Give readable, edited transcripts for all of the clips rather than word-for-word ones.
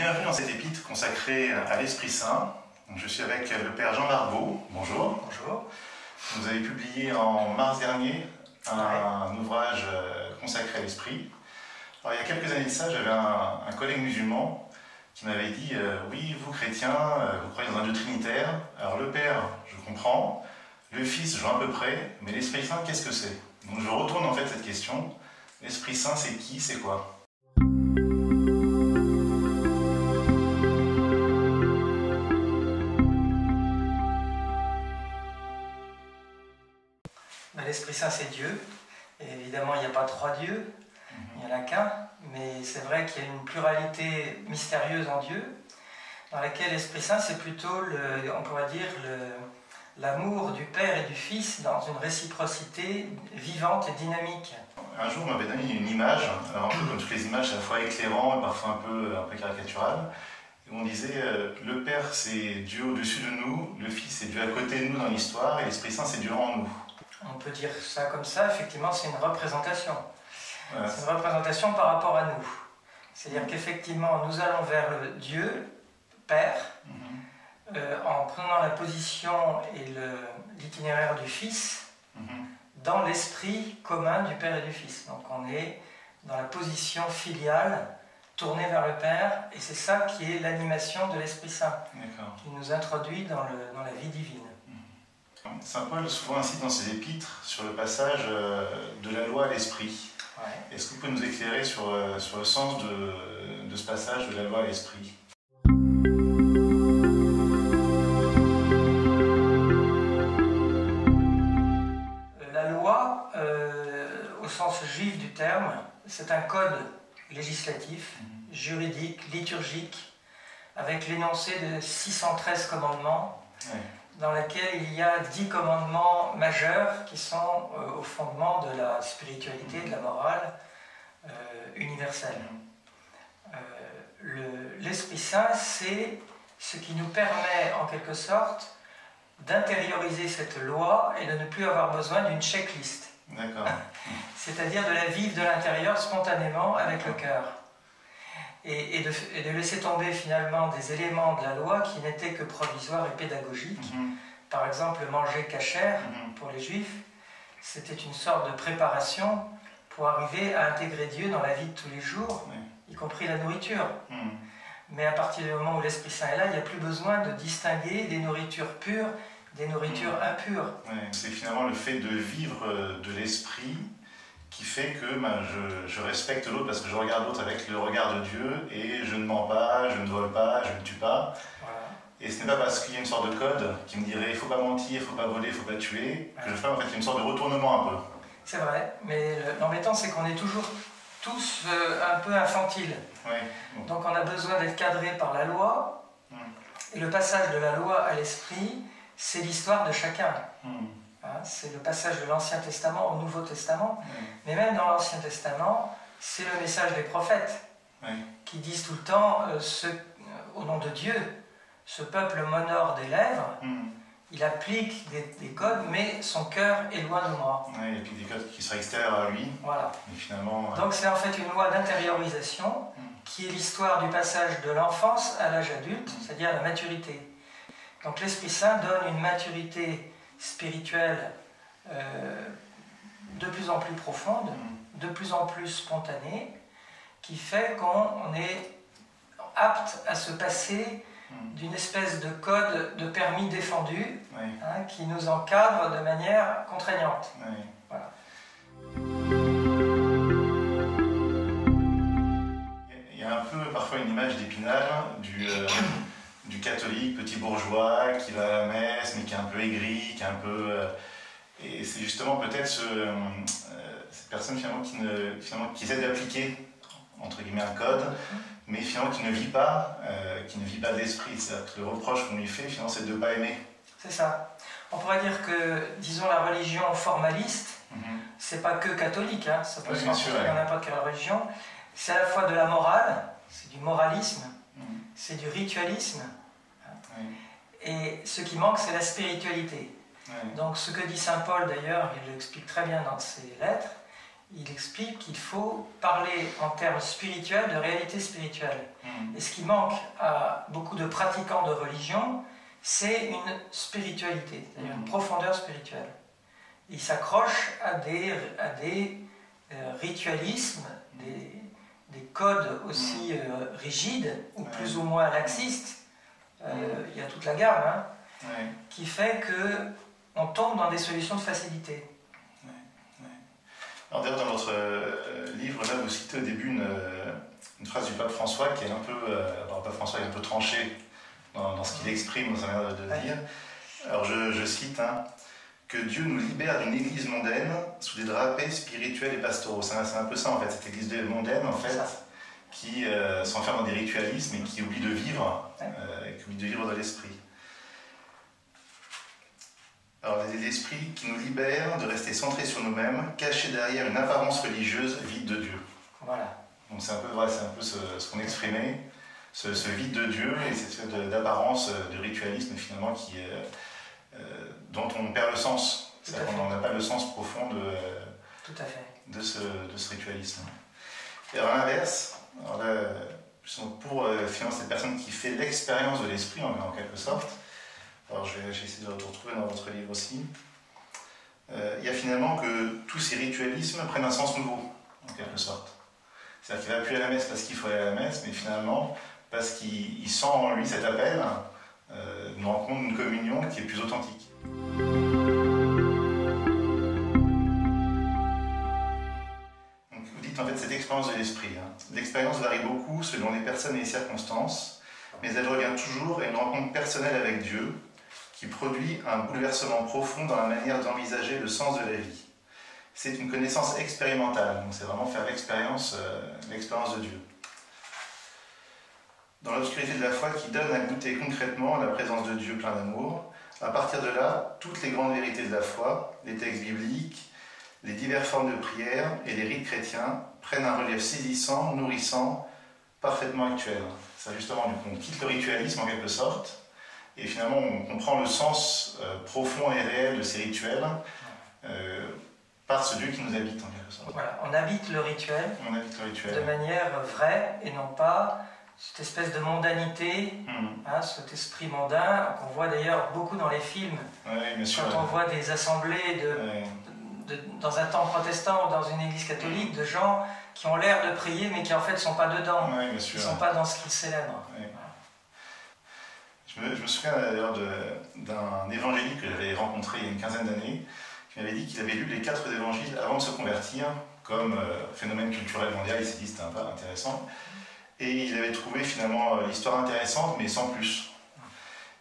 Bienvenue dans cette épître consacrée à l'Esprit Saint. Je suis avec le Père Jean Larbaud. Bonjour. Bonjour. Vous avez publié en mars dernier un ouvrage consacré à l'Esprit. Alors, il y a quelques années de ça, j'avais un collègue musulman qui m'avait dit oui, vous chrétiens, vous croyez dans un Dieu trinitaire. Alors le Père, je comprends. Le Fils, je vois à peu près. Mais l'Esprit Saint, qu'est-ce que c'est? Donc je retourne en fait cette question. L'Esprit Saint, c'est qui? C'est quoi? L'Esprit Saint, c'est Dieu. Et évidemment, il n'y a pas trois dieux, il n'y en a qu'un. Mais c'est vrai qu'il y a une pluralité mystérieuse en Dieu, dans laquelle l'Esprit Saint, c'est plutôt, on pourrait dire, l'amour du Père et du Fils dans une réciprocité vivante et dynamique. Un jour, on m'avait donné une image, alors un peu comme toutes les images, à la fois éclairant et parfois un peu caricatural. Et on disait, le Père, c'est Dieu au-dessus de nous, le Fils, c'est Dieu à côté de nous dans l'histoire, et l'Esprit Saint, c'est Dieu en nous. On peut dire ça comme ça, effectivement, c'est une représentation. Voilà. C'est une représentation par rapport à nous. C'est-à-dire qu'effectivement, nous allons vers le Dieu, Père, en prenant la position et l'itinéraire du Fils dans l'esprit commun du Père et du Fils. Donc on est dans la position filiale, tournée vers le Père, et c'est ça qui est l'animation de l'Esprit Saint, qui nous introduit dans la vie divine. Saint Paul souvent incite dans ses épîtres sur le passage de la loi à l'esprit. Ouais. Est-ce que vous pouvez nous éclairer sur le sens de ce passage de la loi à l'esprit? La loi, au sens juif du terme, c'est un code législatif, juridique, liturgique, avec l'énoncé de 613 commandements. Ouais. Dans laquelle il y a 10 commandements majeurs qui sont au fondement de la spiritualité, de la morale universelle. L'Esprit Saint, c'est ce qui nous permet en quelque sorte d'intérioriser cette loi et de ne plus avoir besoin d'une checklist. C'est-à-dire de la vivre de l'intérieur spontanément avec le cœur. Et de laisser tomber finalement des éléments de la loi qui n'étaient que provisoires et pédagogiques. Par exemple, manger cachère pour les Juifs, c'était une sorte de préparation pour arriver à intégrer Dieu dans la vie de tous les jours, y compris la nourriture. Mais à partir du moment où l'Esprit Saint est là, il n'y a plus besoin de distinguer des nourritures pures des nourritures impures. C'est finalement le fait de vivre de l'Esprit qui fait que je respecte l'autre parce que je regarde l'autre avec le regard de Dieu et je ne mens pas, je ne vole pas, je ne tue pas. Voilà. Et ce n'est pas parce qu'il y a une sorte de code qui me dirait il ne faut pas mentir, il ne faut pas voler, il ne faut pas tuer, que je fais en fait une sorte de retournement un peu. C'est vrai, mais l'embêtant c'est qu'on est toujours tous un peu infantiles. Donc on a besoin d'être cadré par la loi, et le passage de la loi à l'esprit, c'est l'histoire de chacun. C'est le passage de l'Ancien Testament au Nouveau Testament, mais même dans l'Ancien Testament, c'est le message des prophètes qui disent tout le temps, au nom de Dieu, ce peuple m'honore des lèvres, il applique des codes, mais son cœur est loin de moi. Il applique des codes qui seraient extérieurs à lui. Voilà. Et finalement, donc c'est en fait une loi d'intériorisation qui est l'histoire du passage de l'enfance à l'âge adulte, c'est-à-dire la maturité. Donc l'Esprit Saint donne une maturité spirituelle de plus en plus profonde, de plus en plus spontanée, qui fait qu'on est apte à se passer d'une espèce de code de permis défendu qui nous encadre de manière contraignante. Voilà. Il y a un peu parfois une image d'Épinal du catholique petit bourgeois qui va à la messe mais qui est un peu aigri, qui est un peu... et c'est justement peut-être cette personne finalement qui essaie d'appliquer entre guillemets un code, mais finalement qui ne vit pas de l'esprit. C'est-à-dire que le reproche qu'on lui fait finalement c'est de ne pas aimer. C'est ça. On pourrait dire que, disons, la religion formaliste, c'est pas que catholique, ça peut se transformer dans n'importe quelle religion. C'est à la fois de la morale, c'est du moralisme, c'est du ritualisme, et ce qui manque c'est la spiritualité. Donc ce que dit saint Paul d'ailleurs, il l'explique très bien dans ses lettres, il explique qu'il faut parler en termes spirituels de réalité spirituelle. Et ce qui manque à beaucoup de pratiquants de religion, c'est une spiritualité, c'est-à-dire une profondeur spirituelle. Il s'accroche à des ritualismes, des codes aussi rigides, ou plus ou moins laxistes. Il y a toute la gamme, hein, qui fait qu'on tombe dans des solutions de facilité. Alors d'ailleurs, dans votre livre, là, vous citez au début une phrase du pape François qui est un peu, alors le pape François est un peu tranché dans ce qu'il exprime, dans sa manière de dire. Alors je cite, hein, que Dieu nous libère d'une église mondaine sous des drapés spirituels et pastoraux. C'est un peu ça en fait, cette église mondaine en fait, qui s'enferme dans des ritualismes et qui oublie de vivre, qui oublie de vivre dans l'esprit. Alors l'esprit qui nous libère de rester centrés sur nous-mêmes, cachés derrière une apparence religieuse vide de Dieu. Voilà. Donc c'est un peu ce qu'on exprimait, ce vide de Dieu et cette espèce d'apparence de ritualisme finalement dont on perd le sens. C'est-à-dire qu'on n'a pas le sens profond de ce ritualisme. Et alors à l'inverse, pour finalement cette personne qui fait l'expérience de l'esprit en quelque sorte, alors j'ai essayé de le retrouver dans votre livre aussi, il y a finalement que tous ces ritualismes prennent un sens nouveau, en quelque sorte. C'est-à-dire qu'il ne va plus à la messe parce qu'il faut aller à la messe, mais finalement parce qu'il sent en lui cet appel, une rencontre, une communion qui est plus authentique. Donc, vous dites en fait cette expérience de l'esprit. Hein. L'expérience varie beaucoup selon les personnes et les circonstances, mais elle revient toujours à une rencontre personnelle avec Dieu, qui produit un bouleversement profond dans la manière d'envisager le sens de la vie. C'est une connaissance expérimentale, donc c'est vraiment faire l'expérience de Dieu. Dans l'obscurité de la foi qui donne à goûter concrètement la présence de Dieu plein d'amour, à partir de là, toutes les grandes vérités de la foi, les textes bibliques, les diverses formes de prière et les rites chrétiens prennent un relief saisissant, nourrissant, parfaitement actuel. C'est justement, du coup, on quitte le ritualisme en quelque sorte, et finalement, on comprend le sens profond et réel de ces rituels par ce Dieu qui nous habite, en quelque sorte. Voilà, on habite le rituel, de manière vraie, et non pas cette espèce de mondanité, hein, cet esprit mondain, qu'on voit d'ailleurs beaucoup dans les films. Bien sûr, quand on voit des assemblées dans un temple protestant ou dans une église catholique, de gens qui ont l'air de prier, mais qui en fait ne sont pas dedans, qui ne sont pas dans ce qu'ils célèbrent. Je me souviens d'ailleurs d'un évangélique que j'avais rencontré il y a une quinzaine d'années, qui m'avait dit qu'il avait lu les 4 évangiles avant de se convertir, comme phénomène culturel mondial. Il s'est dit que c'était un peu intéressant. Et il avait trouvé finalement l'histoire intéressante, mais sans plus.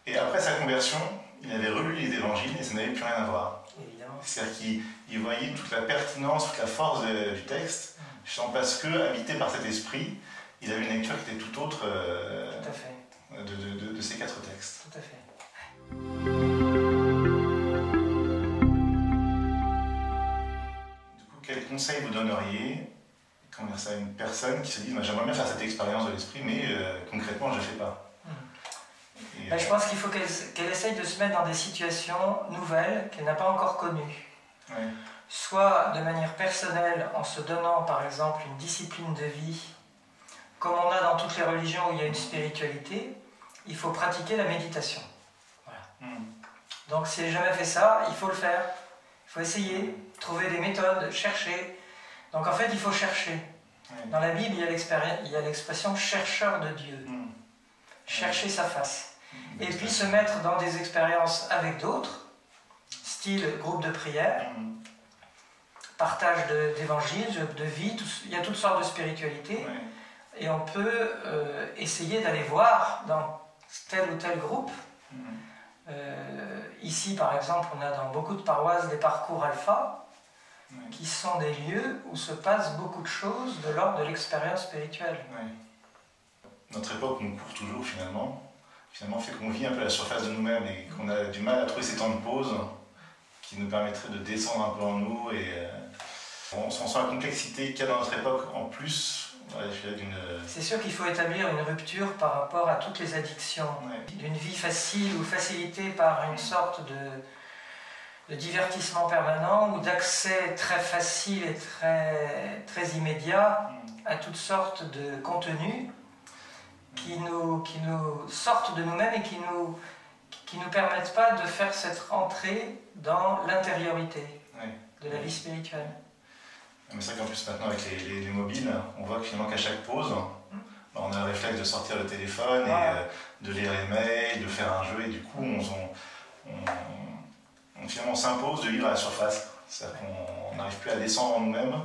Et après sa conversion, il avait relu les évangiles et ça n'avait plus rien à voir. C'est-à-dire qu'il voyait toute la pertinence, toute la force du texte, parce que, habité par cet esprit, il avait une lecture qui était tout autre. Tout à fait. De ces 4 textes. Tout à fait. Du coup, quel conseil vous donneriez à une personne qui se dit j'aimerais bien faire cette expérience de l'esprit, mais concrètement, je ne le fais pas? Je pense qu'il faut qu'elle essaye de se mettre dans des situations nouvelles qu'elle n'a pas encore connues. Soit de manière personnelle, en se donnant par exemple une discipline de vie, comme on a dans toutes les religions où il y a une spiritualité, il faut pratiquer la méditation. Voilà. Donc si elle n'a jamais fait ça, il faut le faire. Il faut essayer, trouver des méthodes, chercher. Donc en fait, il faut chercher. Dans la Bible, il y a l'expression « chercheur de Dieu ». Chercher sa face. Et puis se mettre dans des expériences avec d'autres, style groupe de prière, partage d'évangiles, de vie, il y a toutes sortes de spiritualités. Et on peut essayer d'aller voir dans tel ou tel groupe. Ici, par exemple, on a dans beaucoup de paroisses des parcours alpha, qui sont des lieux où se passent beaucoup de choses de l'ordre de l'expérience spirituelle. Notre époque nous court toujours finalement fait qu'on vit un peu à la surface de nous-mêmes et qu'on a du mal à trouver ces temps de pause qui nous permettraient de descendre un peu en nous. Et on sent la complexité qu'il y a dans notre époque en plus. C'est sûr qu'il faut établir une rupture par rapport à toutes les addictions. D'une vie facile ou facilitée par une sorte divertissement permanent ou d'accès très facile et très immédiat à toutes sortes de contenus qui nous sortent de nous-mêmes et qui nous permettent pas de faire cette entrée dans l'intériorité de la vie spirituelle. Mais c'est vrai qu'en plus maintenant avec les mobiles, on voit que finalement qu'à chaque pause, on a le réflexe de sortir le téléphone et de lire les mails, de faire un jeu, et du coup finalement on s'impose de vivre à la surface. C'est-à-dire qu'on n'arrive plus à descendre en nous-mêmes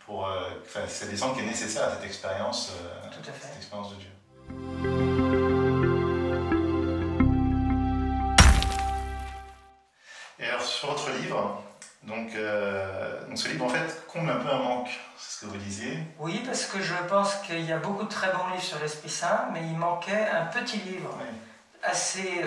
pour cette descente qui est nécessaire à cette expérience de Dieu. Et alors sur votre livre, donc ce livre en fait comble un peu un manque, c'est ce que vous disiez. Oui, parce que je pense qu'il y a beaucoup de très bons livres sur l'Esprit Saint, mais il manquait un petit livre assez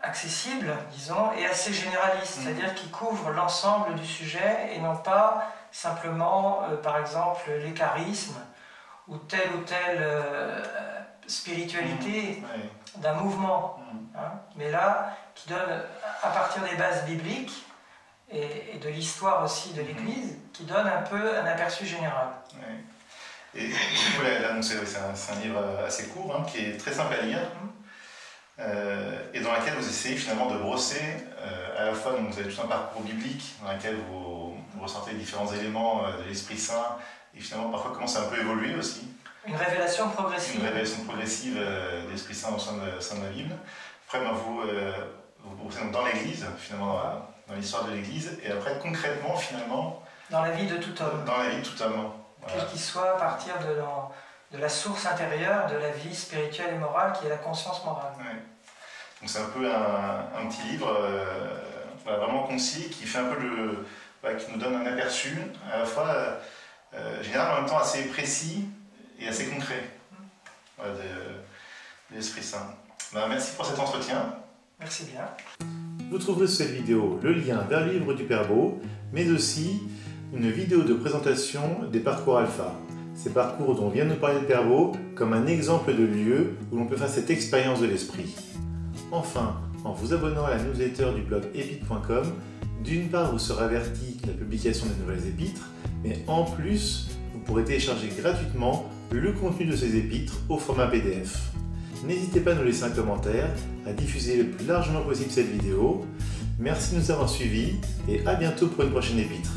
accessible, disons, et assez généraliste, c'est-à-dire qui couvre l'ensemble du sujet et non pas simplement, par exemple, les charismes ou telle spiritualité d'un mouvement, mais là, qui donne, à partir des bases bibliques et de l'histoire aussi de l'Église, qui donne un peu un aperçu général. Et du coup, là, c'est un livre assez court, qui est très simple à lire, et dans lequel vous essayez finalement de brosser, à la fois, donc, vous avez tout un parcours biblique dans lequel vous ressortez différents éléments de l'Esprit Saint, et finalement parfois comment ça a un peu évolué aussi. Une révélation progressive. Une révélation progressive de l'Esprit Saint au sein de la Bible. Après, vous brosser dans l'Église, finalement, dans l'histoire de l'Église, et après concrètement, finalement... Dans la vie de tout homme. Dans la vie de tout homme. Quel qu'il soit, à partir de la source intérieure de la vie spirituelle et morale, qui est la conscience morale. Donc c'est un peu un petit livre vraiment concis, qui fait un peu qui nous donne un aperçu, à la fois général, en même temps assez précis et assez concret de l'Esprit Saint. Merci pour cet entretien. Merci bien. Vous trouverez sur cette vidéo le lien vers le livre du Père Beau, mais aussi une vidéo de présentation des parcours alpha. Ces parcours dont vient de nous parler le Père Beau comme un exemple de lieu où l'on peut faire cette expérience de l'esprit. Enfin, en vous abonnant à la newsletter du blog épître.com, d'une part vous serez averti de la publication des nouvelles épîtres, mais en plus vous pourrez télécharger gratuitement le contenu de ces épîtres au format PDF. N'hésitez pas à nous laisser un commentaire, à diffuser le plus largement possible cette vidéo. Merci de nous avoir suivis et à bientôt pour une prochaine épître.